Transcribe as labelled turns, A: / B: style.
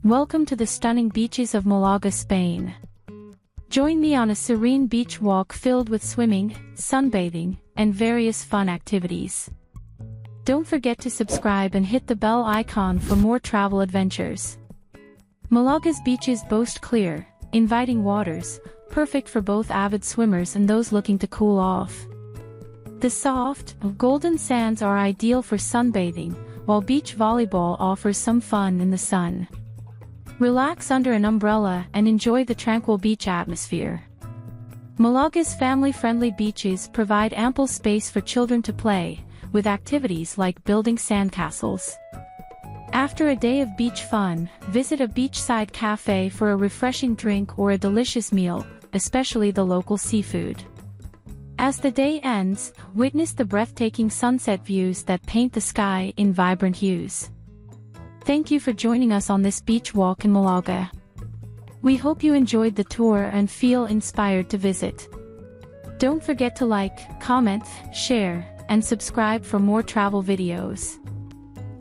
A: Welcome to the stunning beaches of Malaga, Spain. Join me on a serene beach walk filled with swimming, sunbathing, and various fun activities. Don't forget to subscribe and hit the bell icon for more travel adventures. Malaga's beaches boast clear, inviting waters, perfect for both avid swimmers and those looking to cool off. The soft, golden sands are ideal for sunbathing, while beach volleyball offers some fun in the sun. Relax under an umbrella and enjoy the tranquil beach atmosphere. Malaga's family-friendly beaches provide ample space for children to play, with activities like building sandcastles. After a day of beach fun, visit a beachside cafe for a refreshing drink or a delicious meal, especially the local seafood. As the day ends, witness the breathtaking sunset views that paint the sky in vibrant hues. Thank you for joining us on this beach walk in Malaga. We hope you enjoyed the tour and feel inspired to visit. Don't forget to like, comment, share, and subscribe for more travel videos.